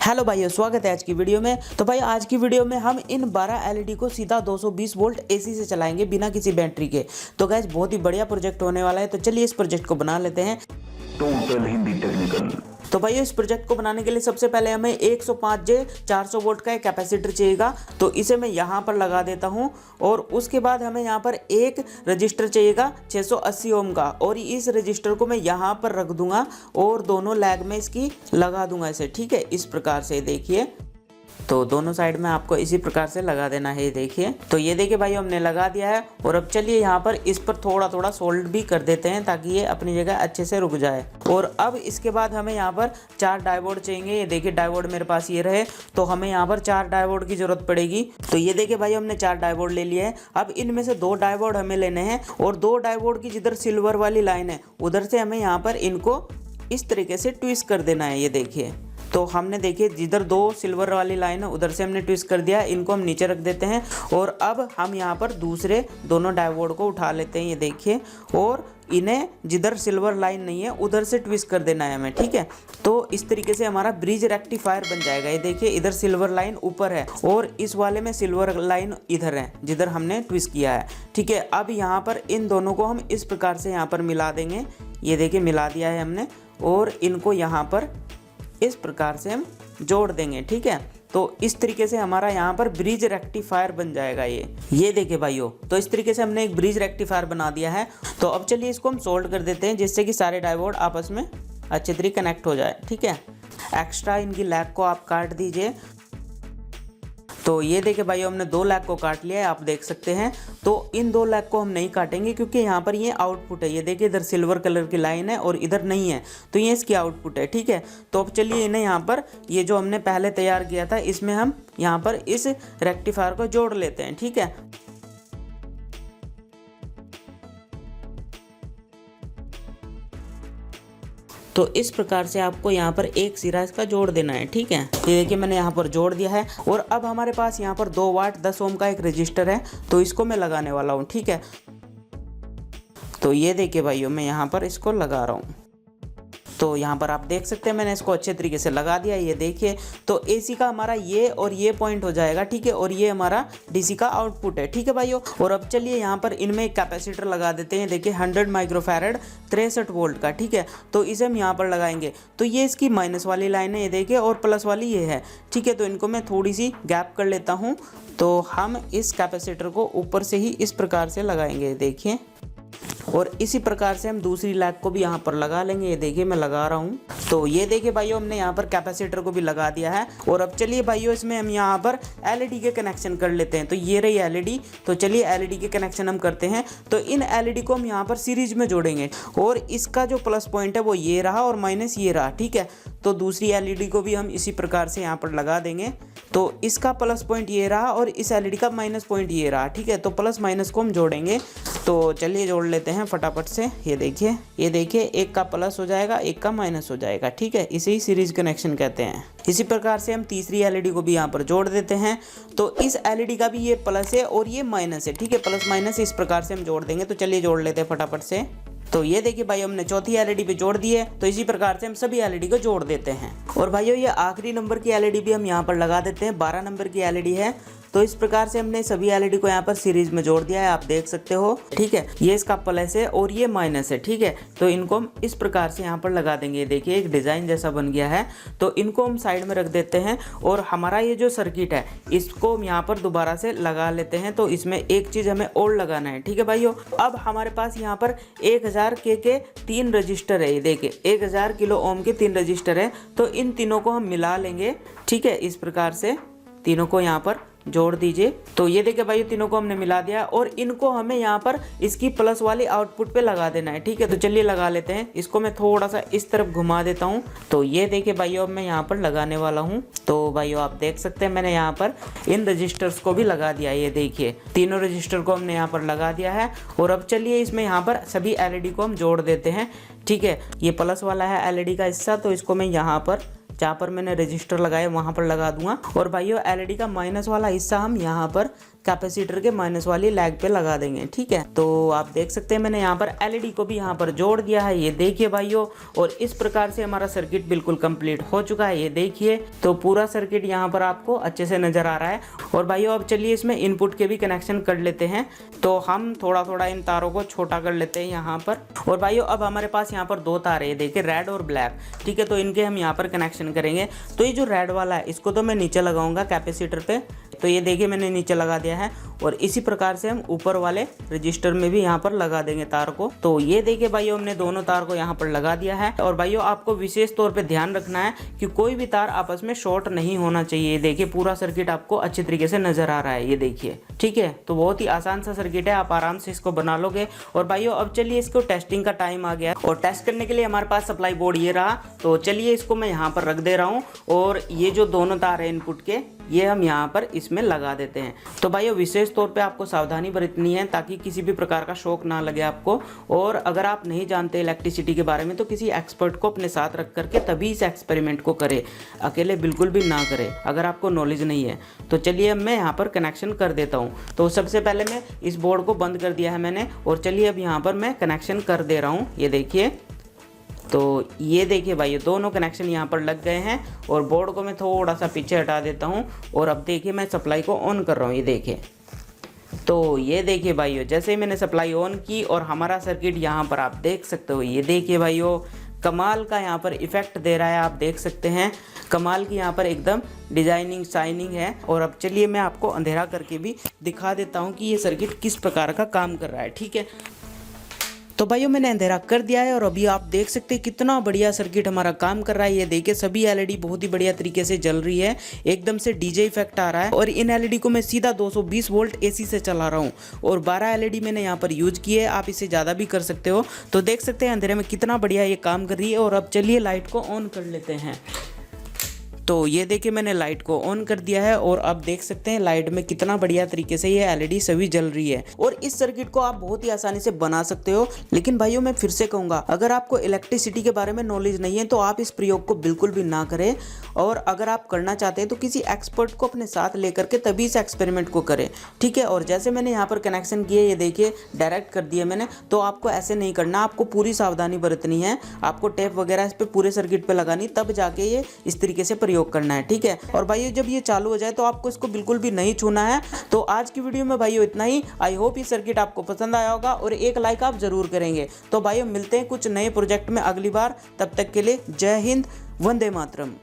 Hello भाइयों, स्वागत है आज की वीडियो में। तो भाई आज की वीडियो में हम इन 12 एलईडी को सीधा 220 वोल्ट एसी से चलाएंगे बिना किसी बैटरी के। तो गाइस बहुत ही बढ़िया प्रोजेक्ट होने वाला है, तो चलिए इस प्रोजेक्ट को बना लेते हैं। Total Hindi technical. तो भाइयों इस प्रोजेक्ट को बनाने के लिए सबसे पहले हमें 105J 400 वोल्ट का एक कैपेसिटर चाहिएगा, तो इसे मैं यहाँ पर लगा देता हूँ। और उसके बाद हमें यहाँ पर एक रजिस्टर चाहिएगा 680 ओम का, और इस रजिस्टर को मैं यहाँ पर रख दूंगा और दोनों लैग में इसकी लगा दूंगा इसे। ठीक है, इस प्रकार से देखिए, तो दोनों साइड में आपको इसी प्रकार से लगा देना है। देखिए, तो ये देखिए भाई हमने लगा दिया है। और अब चलिए यहाँ पर इस पर थोड़ा थोड़ा सोल्ड भी कर देते हैं ताकि ये अपनी जगह अच्छे से रुक जाए। और अब इसके बाद हमें यहाँ पर 4 डायोड चाहिए। ये देखिए डायोड मेरे पास ये रहे, तो हमें यहाँ पर 4 डायोड की जरूरत पड़ेगी। तो ये देखिए भाई हमने 4 डायोड ले लिए हैं। अब इनमें से 2 डायोड हमें लेने हैं, और 2 डायोड की जिधर सिल्वर वाली लाइन है उधर से हमें यहाँ पर इनको इस तरीके से ट्विस्ट कर देना है। ये देखिए, तो हमने देखिए जिधर 2 सिल्वर वाली लाइन है उधर से हमने ट्विस्ट कर दिया। इनको हम नीचे रख देते हैं, और अब हम यहाँ पर दूसरे दोनों डायोड को उठा लेते हैं। ये देखिए, और इन्हें जिधर सिल्वर लाइन नहीं है उधर से ट्विस्ट कर देना है हमें। ठीक है, तो इस तरीके से हमारा ब्रिज रेक्टिफायर बन जाएगा। ये देखिए इधर सिल्वर लाइन ऊपर है और इस वाले में सिल्वर लाइन इधर है जिधर हमने ट्विस्ट किया है। ठीक है, अब यहाँ पर इन दोनों को हम इस प्रकार से यहाँ पर मिला देंगे। ये देखिए मिला दिया है हमने, और इनको यहाँ पर इस प्रकार से हम जोड़ देंगे। ठीक है, तो इस तरीके से हमारा यहाँ पर ब्रिज रेक्टिफायर बन जाएगा। ये देखिए भाइयों, तो इस तरीके से हमने एक ब्रिज रेक्टिफायर बना दिया है। तो अब चलिए इसको हम सोल्ड कर देते हैं जिससे कि सारे डायोड आपस में अच्छे तरीके कनेक्ट हो जाए। ठीक है, एक्स्ट्रा इनकी लैग को आप काट दीजिए। तो ये देखिए भाई हमने 2 लैग को काट लिया है, आप देख सकते हैं। तो इन 2 लैग को हम नहीं काटेंगे क्योंकि यहाँ पर ये आउटपुट है। ये देखिए इधर सिल्वर कलर की लाइन है और इधर नहीं है, तो ये इसकी आउटपुट है। ठीक है, तो अब चलिए इन्हें यहाँ पर ये जो हमने पहले तैयार किया था इसमें हम यहाँ पर इस रेक्टिफायर को जोड़ लेते हैं। ठीक है, तो इस प्रकार से आपको यहाँ पर एक सिरा इसका जोड़ देना है। ठीक है, ये देखिए मैंने यहाँ पर जोड़ दिया है। और अब हमारे पास यहाँ पर 2 वाट 10 ओम का एक रजिस्टर है, तो इसको मैं लगाने वाला हूँ। ठीक है, तो ये देखिए भाइयों मैं यहाँ पर इसको लगा रहा हूँ। तो यहाँ पर आप देख सकते हैं मैंने इसको अच्छे तरीके से लगा दिया। ये देखिए, तो एसी का हमारा ये और ये पॉइंट हो जाएगा। ठीक है, और ये हमारा डीसी का आउटपुट है। ठीक है भाइयों, और अब चलिए यहाँ पर इनमें एक कैपेसिटर लगा देते हैं। देखिए 100 माइक्रोफैरड 63 वोल्ट का। ठीक है, तो इसे हम यहाँ पर लगाएंगे। तो ये इसकी माइनस वाली लाइन है, ये देखिए, और प्लस वाली ये है। ठीक है, तो इनको मैं थोड़ी सी गैप कर लेता हूँ। तो हम इस कैपेसिटर को ऊपर से ही इस प्रकार से लगाएंगे। देखिए, और इसी प्रकार से हम दूसरी लैग को भी यहाँ पर लगा लेंगे। ये देखिए मैं लगा रहा हूँ। तो ये देखिए भाइयों हमने यहाँ पर कैपेसिटर को भी लगा दिया है। और अब चलिए भाइयों इसमें हम यहाँ पर एलईडी के कनेक्शन कर लेते हैं। तो ये रही एलईडी, तो चलिए एलईडी के कनेक्शन हम करते हैं। तो इन एलईडी को हम यहाँ पर सीरीज में जोड़ेंगे, और इसका जो प्लस पॉइंट है वो ये रहा और माइनस ये रहा। ठीक है, तो दूसरी एलईडी को भी हम इसी प्रकार से यहाँ पर लगा देंगे। तो इसका प्लस पॉइंट ये रहा और इस एलईडी का माइनस पॉइंट ये रहा। ठीक है, तो प्लस माइनस को हम जोड़ेंगे। तो चलिए जोड़ लेते हैं फटाफट से। ये देखिए एक का प्लस हो जाएगा, एक का माइनस हो जाएगा। ठीक है, इसे ही सीरीज कनेक्शन कहते हैं। इसी प्रकार से हम तीसरी एलईडी को भी यहाँ पर जोड़ देते हैं। तो इस एलईडी का भी ये प्लस है और ये माइनस है। ठीक है, प्लस माइनस इस प्रकार से हम जोड़ देंगे। तो चलिए जोड़ लेते हैं फटाफट से। तो ये देखिए भाई हमने चौथी एलईडी पे जोड़ दी है। तो इसी प्रकार से हम सभी एलईडी को जोड़ देते हैं। और भाइयों ये आखिरी नंबर की एलईडी भी हम यहाँ पर लगा देते हैं। 12 नंबर की एलईडी है। तो इस प्रकार से हमने सभी एलईडी को यहाँ पर सीरीज में जोड़ दिया है, आप देख सकते हो। ठीक है, ये इसका प्लस है और ये माइनस है। ठीक है, तो इनको हम इस प्रकार से यहाँ पर लगा देंगे। देखिए एक डिज़ाइन जैसा बन गया है। तो इनको हम साइड में रख देते हैं, और हमारा ये जो सर्किट है इसको हम यहाँ पर दोबारा से लगा लेते हैं। तो इसमें एक चीज़ हमें और लगाना है। ठीक है भाइयों, अब हमारे पास यहाँ पर 1000 के 3 रजिस्टर है। ये देखिए 1000 किलो ओम के 3 रजिस्टर है। तो इन तीनों को हम मिला लेंगे। ठीक है, इस प्रकार से तीनों को यहाँ पर जोड़ दीजिए। तो ये देखिए भाई तीनों को हमने मिला दिया, और इनको हमें यहाँ पर इसकी प्लस वाली आउटपुट पे लगा देना है। ठीक है, तो चलिए लगा लेते हैं। इसको मैं थोड़ा सा इस तरफ घुमा देता हूँ। तो ये देखिए भाइयों अब मैं यहाँ पर लगाने वाला हूँ। तो भाइयों आप देख सकते हैं मैंने यहाँ पर इन रजिस्टर्स को भी लगा दिया। ये देखिए तीनों रजिस्टर को हमने यहाँ पर लगा दिया है। और अब चलिए इसमें यहाँ पर सभी एलईडी को हम जोड़ देते हैं। ठीक है, ये प्लस वाला है एलईडी का हिस्सा, तो इसको मैं यहाँ पर जहाँ पर मैंने रजिस्टर लगाया वहाँ पर लगा दूंगा। और भाइयों एलईडी का माइनस वाला हिस्सा हम यहाँ पर कैपेसिटर के माइनस वाली लैग पे लगा देंगे, ठीक है। तो आप देख सकते हैं मैंने यहाँ पर एलईडी को भी यहाँ पर जोड़ दिया है, ये देखिए भाइयों। और इस प्रकार से हमारा सर्किट बिल्कुल कंप्लीट हो चुका है, ये देखिए। तो पूरा सर्किट यहाँ पर आपको अच्छे से नजर आ रहा है। और भाइयों अब चलिए इसमें इनपुट के भी कनेक्शन कर लेते हैं। तो हम थोड़ा थोड़ा इन तारों को छोटा कर लेते हैं यहाँ पर। और भाइयों अब हमारे पास यहाँ पर दो तार है, ये देखिए रेड और ब्लैक, ठीक है। तो इनके हम यहाँ पर कनेक्शन करेंगे। तो ये जो रेड वाला है इसको तो मैं नीचे लगाऊंगा कैपेसिटर पे, तो ये देखिए मैंने नीचे लगा दिया है। और इसी प्रकार से हम ऊपर वाले रजिस्टर में भी यहाँ पर लगा देंगे तार को। तो ये देखिए भाइयों हमने दोनों तार को यहाँ पर लगा दिया है। और भाइयों आपको विशेष तौर पे ध्यान रखना है कि कोई भी तार आपस में शॉर्ट नहीं होना चाहिए। देखिए पूरा सर्किट आपको अच्छी तरीके से नजर आ रहा है, ये देखिए, ठीक है। तो बहुत ही आसान सा सर्किट है, आप आराम से इसको बना लोगे। और भाइयों अब चलिए इसको टेस्टिंग का टाइम आ गया और टेस्ट करने के लिए हमारे पास सप्लाई बोर्ड ये रहा। तो चलिए इसको मैं यहाँ पर रख दे रहा हूँ और ये जो दोनों तार है इनपुट के ये हम यहाँ पर इसमें लगा देते हैं। तो भाइयों विशेष तौर पे आपको सावधानी बरतनी है ताकि किसी भी प्रकार का शॉक ना लगे आपको। और अगर आप नहीं जानते इलेक्ट्रिसिटी के बारे में तो किसी एक्सपर्ट को अपने साथ रख करके तभी इस एक्सपेरिमेंट को करें, अकेले बिल्कुल भी ना करें अगर आपको नॉलेज नहीं है। तो चलिए अब मैं यहाँ पर कनेक्शन कर देता हूँ। तो सबसे पहले मैं इस बोर्ड को बंद कर दिया है मैंने और चलिए अब यहाँ पर मैं कनेक्शन कर दे रहा हूँ, ये देखिए। तो ये देखिए भाई दोनों कनेक्शन यहाँ पर लग गए हैं और बोर्ड को मैं थोड़ा सा पीछे हटा देता हूँ। और अब देखिए मैं सप्लाई को ऑन कर रहा हूँ, ये देखिए। तो ये देखिए भाइयों जैसे ही मैंने सप्लाई ऑन की और हमारा सर्किट यहाँ पर आप देख सकते हो, ये देखिए भाइयों कमाल का यहाँ पर इफेक्ट दे रहा है, आप देख सकते हैं कमाल की यहाँ पर एकदम डिजाइनिंग शाइनिंग है। और अब चलिए मैं आपको अंधेरा करके भी दिखा देता हूँ कि ये सर्किट किस प्रकार का काम कर रहा है, ठीक है। तो भाइयों मैंने अंधेरा कर दिया है और अभी आप देख सकते हैं कितना बढ़िया सर्किट हमारा काम कर रहा है। ये देखिए सभी एलईडी बहुत ही बढ़िया तरीके से जल रही है, एकदम से डीजे इफेक्ट आ रहा है। और इन एलईडी को मैं सीधा 220 वोल्ट एसी से चला रहा हूँ और 12 एलईडी मैंने यहाँ पर यूज किए, आप इसे ज़्यादा भी कर सकते हो। तो देख सकते हैं अंधेरे में कितना बढ़िया ये काम कर रही है। और अब चलिए लाइट को ऑन कर लेते हैं। तो ये देखिए मैंने लाइट को ऑन कर दिया है और अब देख सकते हैं लाइट में कितना बढ़िया तरीके से ये एलईडी सभी जल रही है। और इस सर्किट को आप बहुत ही आसानी से बना सकते हो। लेकिन भाइयों मैं फिर से कहूँगा अगर आपको इलेक्ट्रिसिटी के बारे में नॉलेज नहीं है तो आप इस प्रयोग को बिल्कुल भी ना करें। और अगर आप करना चाहते हैं तो किसी एक्सपर्ट को अपने साथ लेकर के तभी इस एक्सपेरिमेंट को करें, ठीक है। और जैसे मैंने यहाँ पर कनेक्शन किए, ये देखिए डायरेक्ट कर दिए मैंने, तो आपको ऐसे नहीं करना, आपको पूरी सावधानी बरतनी है। आपको टेप वगैरह इस पर पूरे सर्किट पर लगानी, तब जाके ये इस तरीके से प्रयोग करना है, ठीक है। और भाइयों जब ये चालू हो जाए तो आपको इसको बिल्कुल भी नहीं छूना है। तो आज की वीडियो में भाइयों इतना ही। आई होप ये सर्किट आपको पसंद आया होगा और एक लाइक आप जरूर करेंगे। तो भाइयों मिलते हैं कुछ नए प्रोजेक्ट में अगली बार, तब तक के लिए जय हिंद, वंदे मातरम।